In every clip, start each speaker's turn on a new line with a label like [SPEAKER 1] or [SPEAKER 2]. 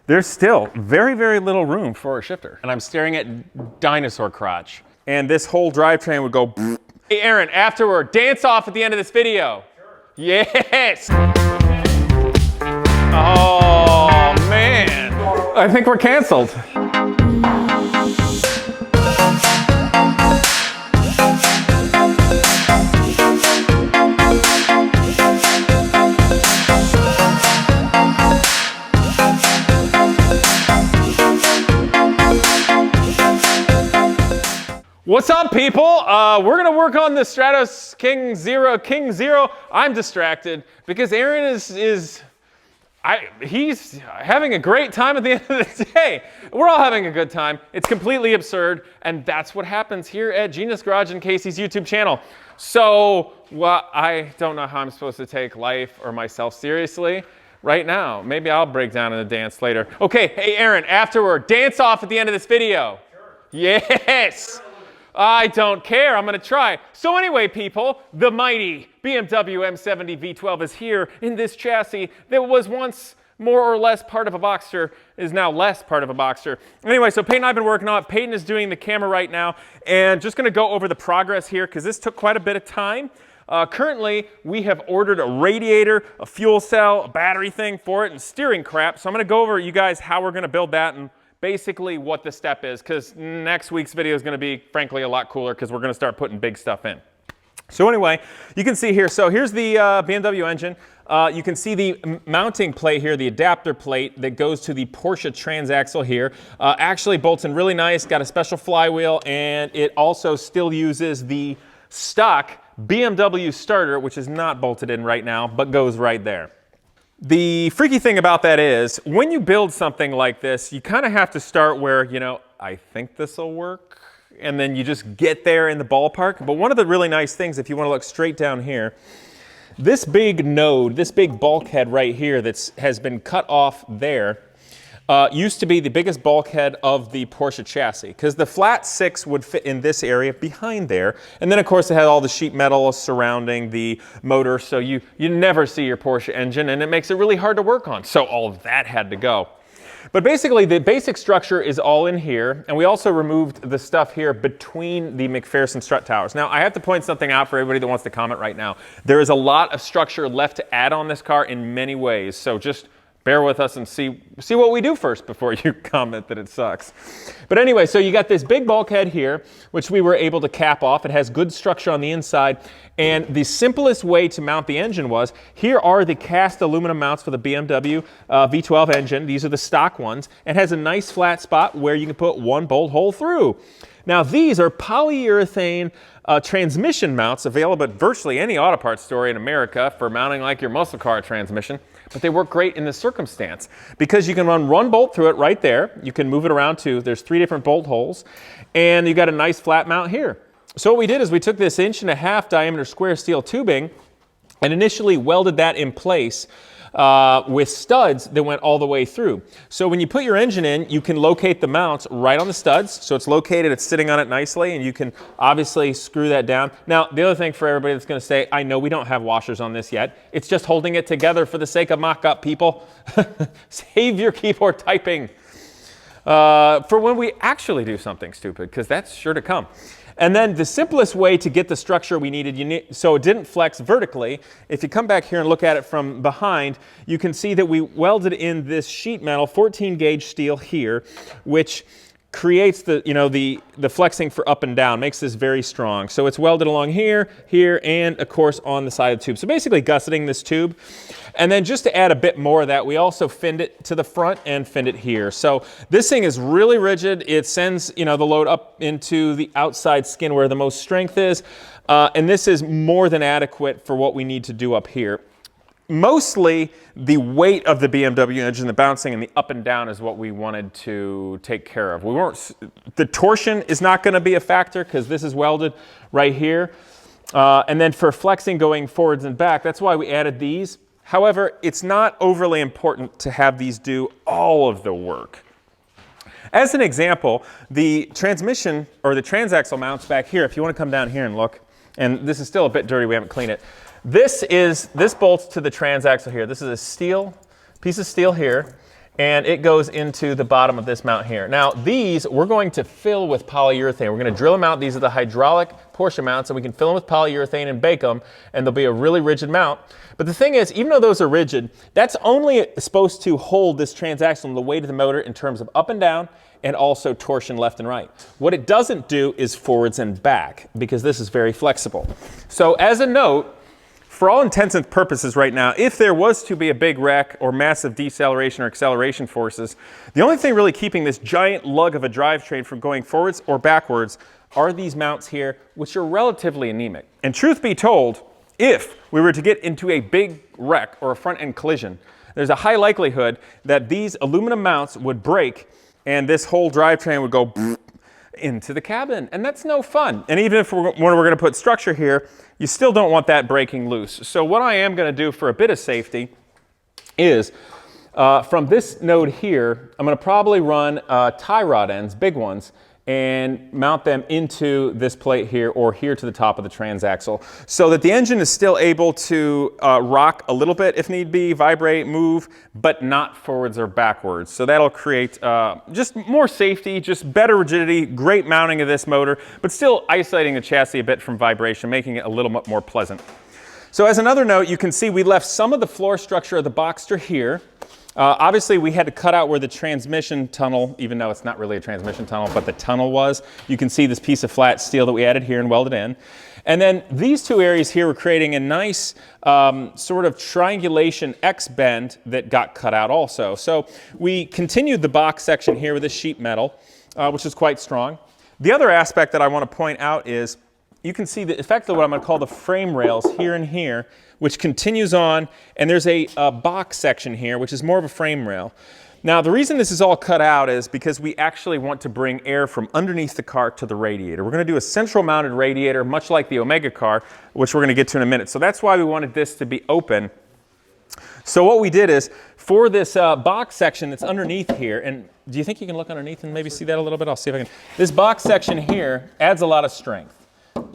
[SPEAKER 1] there's still very, very little room for a shifter. And I'm staring at dinosaur crotch. And this whole drivetrain would go. Hey, Aaron, afterward, dance off at the end of this video. Sure. Yes. Oh, man. I think we're canceled. What's up, people? We're gonna work on the King Zero. I'm distracted because Aaron is he's having a great time at the end of the day. We're all having a good time. It's completely absurd, and that's what happens here at Genius Garage and Casey's YouTube channel. So, well, I don't know how I'm supposed to take life or myself seriously right now. Maybe I'll break down in a dance later. Okay, hey Aaron, afterward, dance off at the end of this video. Sure. Yes. I don't care, I'm gonna try. So anyway, people, the mighty BMW M70 V12 is here in this chassis that was once more or less part of a Boxster, is now less part of a Boxster. Anyway, so Peyton and I have been working on it. Peyton is doing the camera right now, and just gonna go over the progress here because this took quite a bit of time. Currently, we have ordered a radiator, a fuel cell, a battery thing for it, and steering crap. So I'm gonna go over, you guys, how we're gonna build that and basically what the step is, because next week's video is going to be, frankly, a lot cooler because we're going to start putting big stuff in. So anyway, you can see here, so here's the BMW engine. You can see the mounting plate here, the adapter plate that goes to the Porsche transaxle here. Actually bolts in really nice, got a special flywheel, and it also still uses the stock BMW starter, which is not bolted in right now, but goes right there. The freaky thing about that is, when you build something like this, you kind of have to start where, you know, I think this will work, and then you just get there in the ballpark. But one of the really nice things, if you want to look straight down here, this big node, this big bulkhead right here that has been cut off there, used to be the biggest bulkhead of the Porsche chassis, because the flat six would fit in this area behind there. And then, of course, it had all the sheet metal surrounding the motor, so you never see your Porsche engine, and it makes it really hard to work on. So all of that had to go. But basically, the basic structure is all in here, and we also removed the stuff here between the McPherson strut towers. Now, I have to point something out for everybody that wants to comment right now. There is a lot of structure left to add on this car in many ways, so just bear with us and see what we do first before you comment that it sucks. But anyway, so you got this big bulkhead here, which we were able to cap off. It has good structure on the inside. And the simplest way to mount the engine was, here are the cast aluminum mounts for the BMW V12 engine. These are the stock ones. It has a nice flat spot where you can put one bolt hole through. Now these are polyurethane transmission mounts available at virtually any auto parts store in America for mounting like your muscle car transmission. But they work great in this circumstance because you can run one bolt through it right there. You can move it around too. There's 3 different bolt holes, and you got a nice flat mount here. So what we did is we took this 1.5" diameter square steel tubing and initially welded that in place with studs that went all the way through. So when you put your engine in, you can locate the mounts right on the studs. So it's located, it's sitting on it nicely, and you can obviously screw that down. Now, the other thing for everybody that's going to say, I know we don't have washers on this yet. It's just holding it together for the sake of mock-up, people. Save your keyboard typing for when we actually do something stupid, because that's sure to come. And then the simplest way to get the structure we needed, so it didn't flex vertically, if you come back here and look at it from behind, you can see that we welded in this sheet metal 14 gauge steel here, which creates the, you know, the flexing for up and down, makes this very strong. So it's welded along here, here, and of course on the side of the tube. So basically gusseting this tube. And then just to add a bit more of that, we also finned it to the front and finned it here. So this thing is really rigid. It sends, you know, the load up into the outside skin where the most strength is. And this is more than adequate for what we need to do up here. Mostly the weight of the BMW engine, the bouncing and the up and down is what we wanted to take care of. The torsion is not going to be a factor because this is welded right here. And then for flexing going forwards and back, that's why we added these. However, it's not overly important to have these do all of the work. As an example, the transmission or the transaxle mounts back here, if you want to come down here and look, and this is still a bit dirty, we haven't cleaned it. This bolts to the transaxle here. This is a piece of steel here, and it goes into the bottom of this mount here. Now these we're going to fill with polyurethane. We're going to drill them out. These are the hydraulic Porsche mounts, and we can fill them with polyurethane and bake them, and they'll be a really rigid mount. But the thing is, even though those are rigid, that's only supposed to hold this transaxle and the weight of the motor in terms of up and down, and also torsion left and right. What it doesn't do is forwards and back, because this is very flexible. So as a note, for all intents and purposes right now, if there was to be a big wreck or massive deceleration or acceleration forces, the only thing really keeping this giant lug of a drivetrain from going forwards or backwards are these mounts here, which are relatively anemic. And truth be told, if we were to get into a big wreck or a front end collision, there's a high likelihood that these aluminum mounts would break and this whole drivetrain would go into the cabin, and that's no fun. And even if we're going to put structure here, you still don't want that breaking loose. So what I am going to do for a bit of safety is from this node here, I'm going to probably run tie rod ends, big ones, and mount them into this plate here or here to the top of the transaxle so that the engine is still able to rock a little bit if need be, vibrate, move, but not forwards or backwards. So that'll create just more safety, just better rigidity, great mounting of this motor, but still isolating the chassis a bit from vibration, making it a little bit more pleasant. So as another note, you can see we left some of the floor structure of the Boxster here. Obviously, we had to cut out where the transmission tunnel, even though it's not really a transmission tunnel, but the tunnel was. You can see this piece of flat steel that we added here and welded in. And then these two areas here were creating a nice sort of triangulation X-bend that got cut out also. So we continued the box section here with this sheet metal, which is quite strong. The other aspect that I want to point out is you can see effectively what I'm going to call the frame rails here and here, which continues on, and there's a box section here, which is more of a frame rail. Now, the reason this is all cut out is because we actually want to bring air from underneath the car to the radiator. We're going to do a central mounted radiator, much like the Omega car, which we're going to get to in a minute. So that's why we wanted this to be open. So what we did is, for this box section that's underneath here, and do you think you can look underneath and maybe see that a little bit? I'll see if I can. This box section here adds a lot of strength.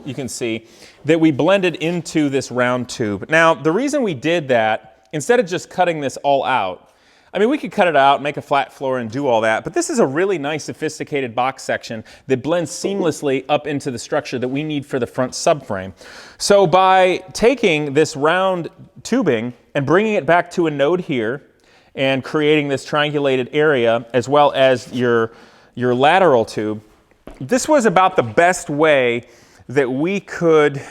[SPEAKER 1] You can see that we blended into this round tube. Now, the reason we did that, instead of just cutting this all out, I mean, we could cut it out, make a flat floor and do all that, but this is a really nice sophisticated box section that blends seamlessly up into the structure that we need for the front subframe. So by taking this round tubing and bringing it back to a node here and creating this triangulated area as well as your lateral tube, this was about the best way that we could,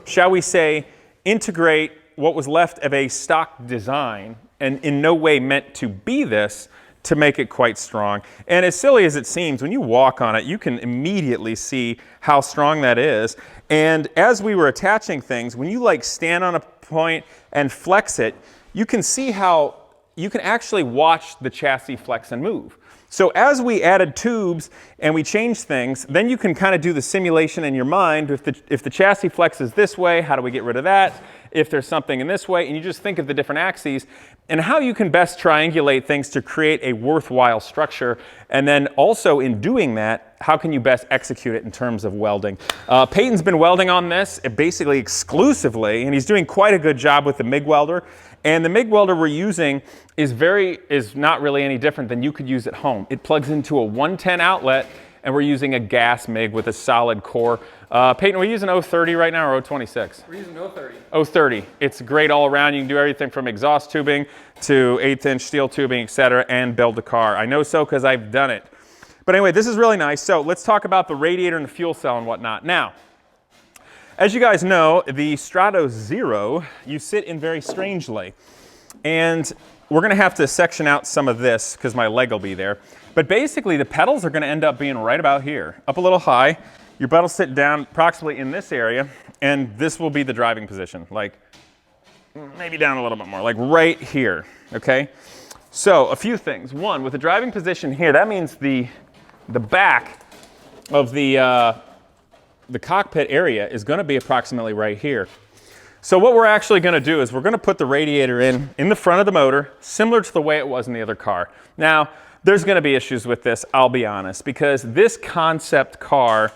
[SPEAKER 1] shall we say, integrate what was left of a stock design and in no way meant to be this to make it quite strong. And as silly as it seems, when you walk on it, you can immediately see how strong that is. And as we were attaching things, when you like stand on a point and flex it, you can see how you can actually watch the chassis flex and move. So as we added tubes and we changed things, then you can kind of do the simulation in your mind. If the chassis flexes this way, how do we get rid of that? If there's something in this way, and you just think of the different axes and how you can best triangulate things to create a worthwhile structure. And then also in doing that, how can you best execute it in terms of welding? Peyton's been welding on this basically exclusively, and he's doing quite a good job with the MIG welder. And the MIG welder we're using is not really any different than you could use at home. It plugs into a 110 outlet, and we're using a gas MIG with a solid core. Peyton, we're using 030 right now or 026?
[SPEAKER 2] We're using 030. 030.
[SPEAKER 1] It's great all around. You can do everything from exhaust tubing to 1/8-inch steel tubing, etc., and build a car. I know so because I've done it. But anyway, this is really nice. So let's talk about the radiator and the fuel cell and whatnot. Now, as you guys know, the Strato Zero, you sit in very strangely. And we're going to have to section out some of this because my leg will be there. But basically, the pedals are going to end up being right about here, up a little high. Your butt will sit down approximately in this area, and this will be the driving position, like maybe down a little bit more, like right here, okay? So a few things. One, with the driving position here, that means the back of the cockpit area is going to be approximately right here. So what we're actually going to do is we're going to put the radiator in the front of the motor, similar to the way it was in the other car. Now, there's going to be issues with this, I'll be honest, because this concept car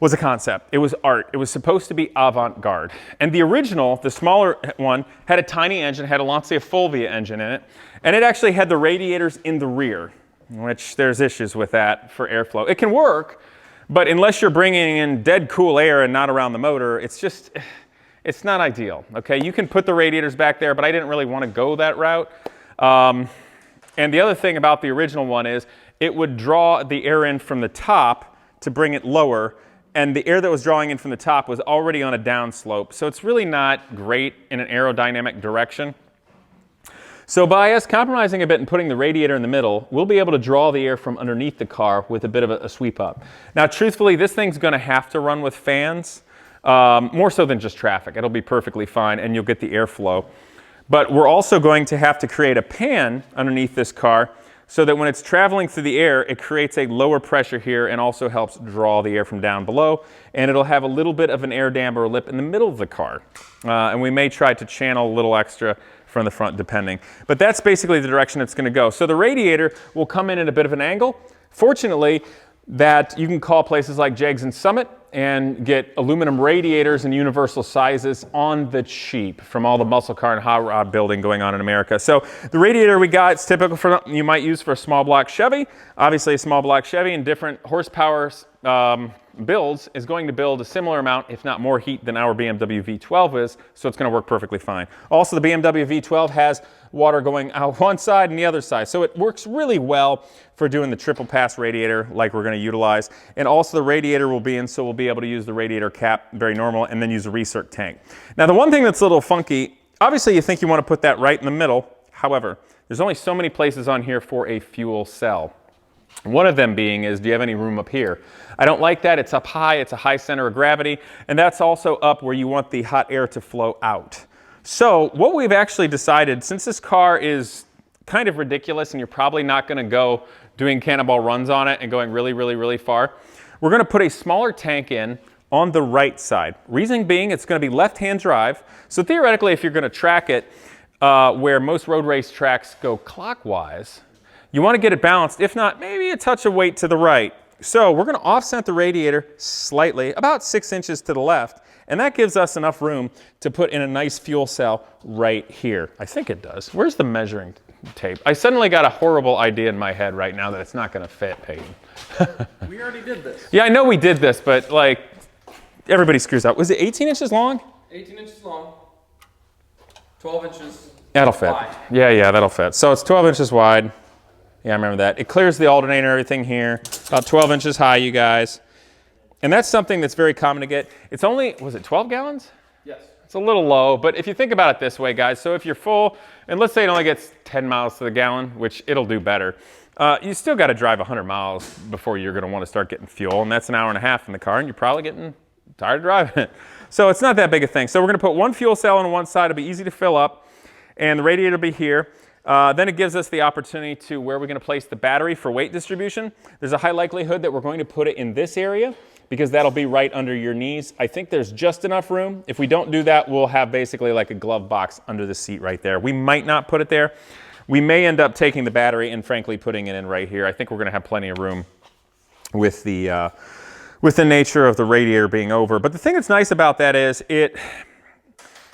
[SPEAKER 1] was a concept. It was art. It was supposed to be avant-garde. And the original, the smaller one, had a tiny engine, had a Lancia Fulvia engine in it, and it actually had the radiators in the rear, which there's issues with that for airflow. It can work, but unless you're bringing in dead cool air and not around the motor, it's not ideal, okay? You can put the radiators back there, but I didn't really want to go that route. And the other thing about the original one is it would draw the air in from the top to bring it lower, and the air that was drawing in from the top was already on a downslope, so it's really not great in an aerodynamic direction. So by us compromising a bit and putting the radiator in the middle, we'll be able to draw the air from underneath the car with a bit of a sweep up. Now, truthfully, this thing's going to have to run with fans, more so than just traffic. It'll be perfectly fine, and you'll get the airflow. But we're also going to have to create a pan underneath this car so that when it's traveling through the air, it creates a lower pressure here and also helps draw the air from down below. And it'll have a little bit of an air dam or lip in the middle of the car. And we may try to channel a little extra from the front depending. But that's basically the direction it's going to go. So the radiator will come in at a bit of an angle. Fortunately, that you can call places like Jegs and Summit and get aluminum radiators in universal sizes on the cheap from all the muscle car and hot rod building going on in America. So the radiator we got, it's typical for you might use for a small block Chevy. Obviously a small block Chevy in different horsepower builds is going to build a similar amount, if not more heat than our BMW V12 is, so it's going to work perfectly fine. Also, the BMW V12 has water going out one side and the other side, so it works really well for doing the triple pass radiator like we're going to utilize. And also the radiator will be in, so we'll be able to use the radiator cap very normal and then use a recirc tank. Now the one thing that's a little funky, obviously you think you want to put that right in the middle. However, there's only so many places on here for a fuel cell. One of them being is, do you have any room up here? I don't like that. It's up high. It's a high center of gravity. And that's also up where you want the hot air to flow out. So what we've actually decided, since this car is kind of ridiculous and you're probably not going to go doing cannonball runs on it and going really, really, really far, we're going to put a smaller tank in on the right side. Reason being, it's going to be left-hand drive. So theoretically, if you're going to track it where most road race tracks go clockwise, you want to get it balanced, if not, maybe a touch of weight to the right. So we're going to offset the radiator slightly, about 6 inches to the left, and that gives us enough room to put in a nice fuel cell right here. I think it does. Where's the measuring tape? I suddenly got a horrible idea in my head right now that it's not going to fit, Peyton.
[SPEAKER 2] We already did this.
[SPEAKER 1] Yeah, I know we did this, but like, everybody screws up. Was it 18 inches long?
[SPEAKER 2] 18 inches long, 12 inches
[SPEAKER 1] That'll fit.
[SPEAKER 2] wide.
[SPEAKER 1] Yeah, that'll fit. So it's 12 inches wide. Yeah, I remember that. It clears the alternator, everything here. About 12 inches high, you guys. And that's something that's very common to get. It's only, was it 12 gallons?
[SPEAKER 2] Yes.
[SPEAKER 1] It's a little low, but if you think about it this way, guys, so if you're full, and let's say it only gets 10 miles to the gallon, which it'll do better, you still got to drive 100 miles before you're going to want to start getting fuel, and that's an hour and a half in the car, and you're probably getting tired of driving it. So it's not that big a thing. So we're going to put one fuel cell on one side. It'll be easy to fill up, and the radiator will be here. Then it gives us the opportunity to where we're going to place the battery for weight distribution. There's a high likelihood that we're going to put it in this area because that'll be right under your knees. I think there's just enough room. If we don't do that, we'll have basically like a glove box under the seat right there. We might not put it there. We may end up taking the battery and frankly putting it in right here. I think we're going to have plenty of room with the nature of the radiator being over. But the thing that's nice about that is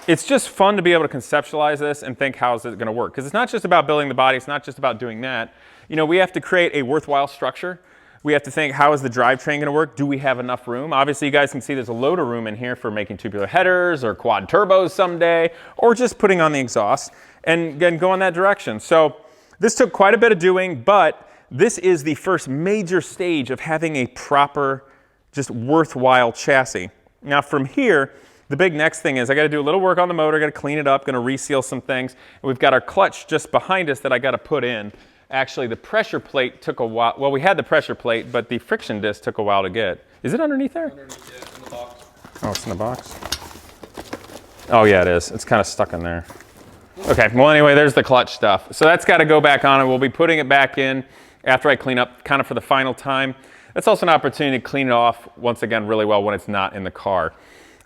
[SPEAKER 1] it's just fun to be able to conceptualize this and think how is it going to work. Because it's not just about building the body. It's not just about doing that. You know, we have to create a worthwhile structure. We have to think, how is the drivetrain going to work? Do we have enough room? Obviously, you guys can see there's a load of room in here for making tubular headers or quad turbos someday, or just putting on the exhaust and again, go in that direction. So this took quite a bit of doing, but this is the first major stage of having a proper, just worthwhile chassis. Now from here, the big next thing is I got to do a little work on the motor, got to clean it up, going to reseal some things. And we've got our clutch just behind us that I got to put in. Actually, the pressure plate took a while. Well, we had the pressure plate, but the friction disc took a while to get. Is it underneath there?
[SPEAKER 2] Underneath, yeah, in the box.
[SPEAKER 1] Oh, it's in the box? Oh, yeah, it is. It's kind of stuck in there. Okay, well, anyway, there's the clutch stuff. So that's got to go back on, and we'll be putting it back in after I clean up kind of for the final time. That's also an opportunity to clean it off, once again, really well when it's not in the car.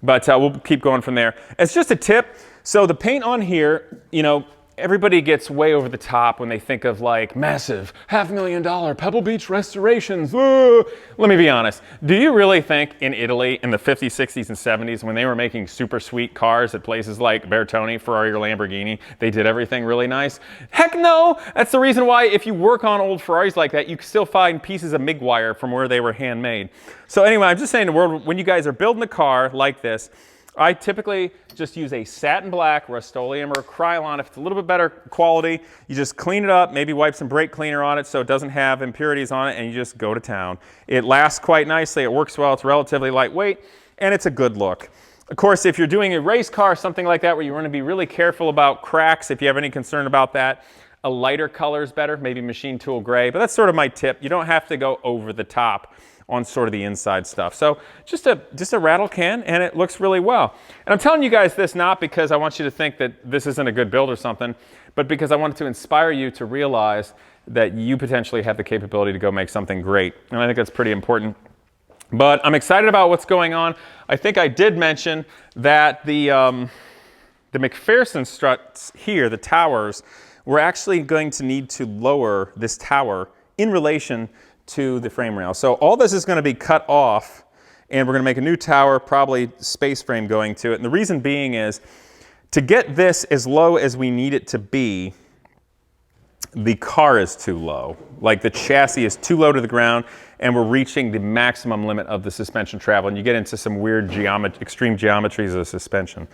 [SPEAKER 1] But we'll keep going from there. It's just a tip. So the paint on here, you know, everybody gets way over the top when they think of like massive $500,000 Pebble Beach restorations. Whoa. Let me be honest. Do you really think in Italy in the 50s, 60s, and 70s when they were making super sweet cars at places like Bertone, Ferrari, or Lamborghini, they did everything really nice? Heck no! That's the reason why if you work on old Ferraris like that, you can still find pieces of MIG wire from where they were handmade. So anyway, I'm just saying the world, when you guys are building a car like this, I typically just use a satin black Rust-Oleum or Krylon. If it's a little bit better quality, you just clean it up, maybe wipe some brake cleaner on it so it doesn't have impurities on it, and you just go to town. It lasts quite nicely, it works well, it's relatively lightweight, and it's a good look. Of course, if you're doing a race car, something like that, where you want to be really careful about cracks, if you have any concern about that, a lighter color is better, maybe machine tool gray, but that's sort of my tip. You don't have to go over the top on sort of the inside stuff. So just a rattle can, and it looks really well. And I'm telling you guys this not because I want you to think that this isn't a good build or something, but because I wanted to inspire you to realize that you potentially have the capability to go make something great. And I think that's pretty important. But I'm excited about what's going on. I think I did mention that the McPherson struts here, the towers, we're actually going to need to lower this tower in relation to the frame rail. So all this is going to be cut off, and we're going to make a new tower, probably space frame going to it. And the reason being is to get this as low as we need it to be, the car is too low. Like the chassis is too low to the ground, and we're reaching the maximum limit of the suspension travel, and you get into some weird extreme geometries of the suspension.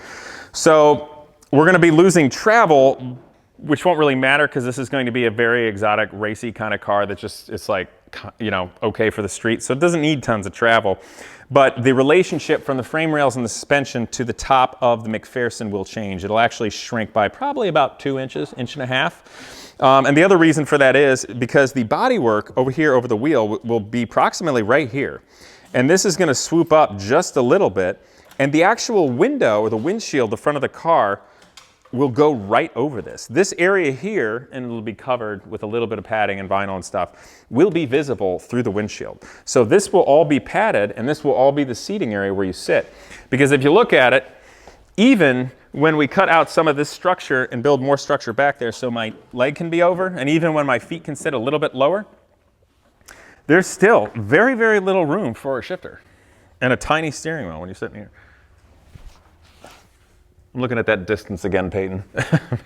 [SPEAKER 1] So we're going to be losing travel, which won't really matter because this is going to be a very exotic, racy kind of car that just, it's like, you know, okay for the street. So it doesn't need tons of travel. But the relationship from the frame rails and the suspension to the top of the McPherson will change. It'll actually shrink by probably about 2 inches, inch and a half. And the other reason for that is because the bodywork over here over the wheel will be approximately right here. And this is going to swoop up just a little bit. And the actual window or the windshield, the front of the car, will go right over this. This area here, and it'll be covered with a little bit of padding and vinyl and stuff, will be visible through the windshield. So this will all be padded, and this will all be the seating area where you sit. Because if you look at it, even when we cut out some of this structure and build more structure back there so my leg can be over, and even when my feet can sit a little bit lower, there's still very, very little room for a shifter and a tiny steering wheel when you're sitting here. I'm looking at that distance again, Peyton,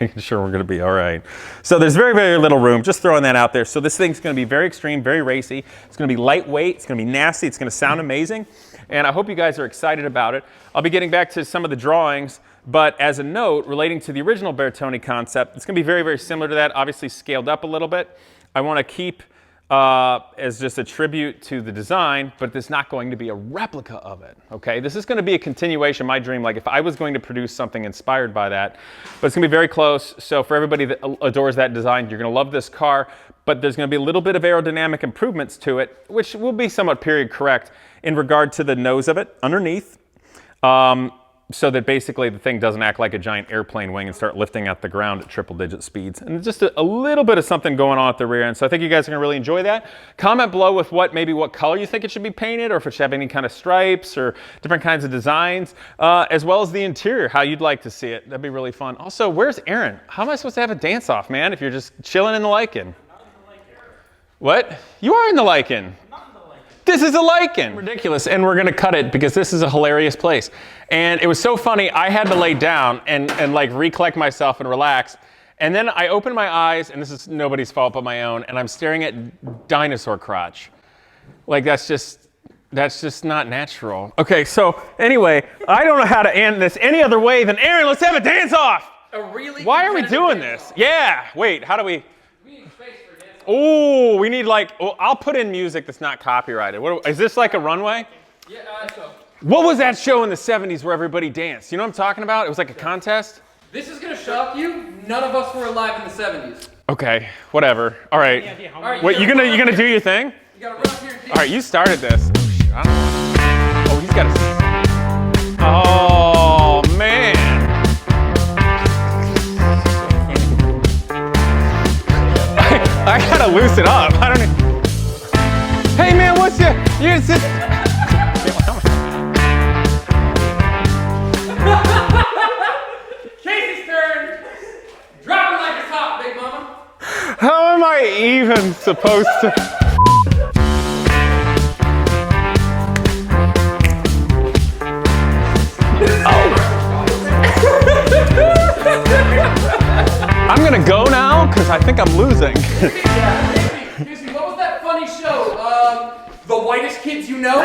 [SPEAKER 1] making sure we're going to be all right. So there's very, very little room, just throwing that out there. So this thing's going to be very extreme, very racy. It's going to be lightweight. It's going to be nasty. It's going to sound amazing. And I hope you guys are excited about it. I'll be getting back to some of the drawings, but as a note, relating to the original Bertone concept, it's going to be very, very similar to that, obviously scaled up a little bit. I want to keep as just a tribute to the design, but it's not going to be a replica of it, okay? This is going to be a continuation of my dream, like if I was going to produce something inspired by that, but it's going to be very close. So for everybody that adores that design, you're going to love this car, but there's going to be a little bit of aerodynamic improvements to it, which will be somewhat period correct in regard to the nose of it underneath. So that basically the thing doesn't act like a giant airplane wing and start lifting out the ground at triple-digit speeds. And just a little bit of something going on at the rear end. So I think you guys are going to really enjoy that. Comment below with maybe what color you think it should be painted, or if it should have any kind of stripes or different kinds of designs, as well as the interior, how you'd like to see it. That'd be really fun. Also, where's Aaron? How am I supposed to have a dance-off, man, if you're just chilling in the Lycan? What? You are in the Lycan. This is a Lycan. Ridiculous, and we're gonna cut it because this is a hilarious place. And it was so funny, I had to lay down and like recollect myself and relax. And then I opened my eyes, and this is nobody's fault but my own, and I'm staring at dinosaur crotch. Like that's just not natural. Okay, so anyway, I don't know how to end this any other way than Aaron, let's have a dance off. Why are we doing this? Yeah, wait, how do we? Oh, we need like, I'll put in music that's not copyrighted. Is this like a runway?
[SPEAKER 2] Yeah, so.
[SPEAKER 1] What was that show in the 70s where everybody danced? You know what I'm talking about? It was like a contest?
[SPEAKER 2] This is going to shock you. None of us were alive in the 70s.
[SPEAKER 1] Okay, whatever. All right.
[SPEAKER 2] All right,
[SPEAKER 1] wait, you gonna do your thing?
[SPEAKER 2] You got to run up here and
[SPEAKER 1] all right, you started this. Oh, he's got to. Oh, man. I gotta loosen up. I don't need... Hey man, what's your... You're just...
[SPEAKER 2] Casey's turn. Drop it like
[SPEAKER 1] How am I even supposed to? I'm gonna go now because I think I'm losing.
[SPEAKER 2] Casey, what was that funny show? The Whitest Kids You Know?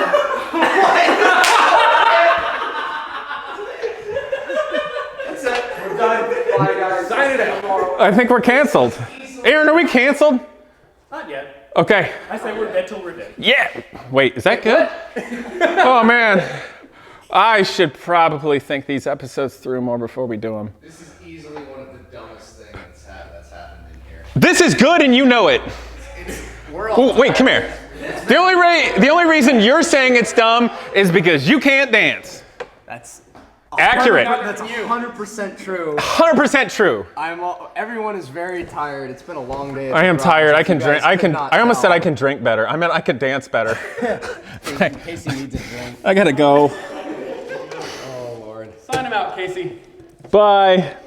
[SPEAKER 2] That's it. We're done. Bye, guys. Sign it out.
[SPEAKER 1] I think we're canceled. Aaron, are we canceled?
[SPEAKER 3] Not yet.
[SPEAKER 1] Okay.
[SPEAKER 3] I say we're dead till we're dead.
[SPEAKER 1] Yeah. Wait, is that good? Oh man. I should probably think these episodes through more before we do them.
[SPEAKER 4] This is easily one of the dumbest things that's happened in here.
[SPEAKER 1] This is good and you know it.
[SPEAKER 4] We're all
[SPEAKER 1] Wait, come here. The only reason you're saying it's dumb is because you can't dance.
[SPEAKER 5] That's
[SPEAKER 1] Accurate.
[SPEAKER 5] That's 100% true.
[SPEAKER 1] 100% true.
[SPEAKER 5] Everyone is very tired. It's been a long day. At
[SPEAKER 1] I
[SPEAKER 5] the
[SPEAKER 1] am
[SPEAKER 5] garage,
[SPEAKER 1] tired.
[SPEAKER 5] if
[SPEAKER 1] I can
[SPEAKER 5] you
[SPEAKER 1] drink.
[SPEAKER 5] guys could not
[SPEAKER 1] I almost said
[SPEAKER 5] tell.
[SPEAKER 1] I can drink better. I meant I could dance better.
[SPEAKER 5] Casey needs a drink.
[SPEAKER 1] I gotta go.
[SPEAKER 5] Oh Lord.
[SPEAKER 3] Sign him out, Casey.
[SPEAKER 1] Bye.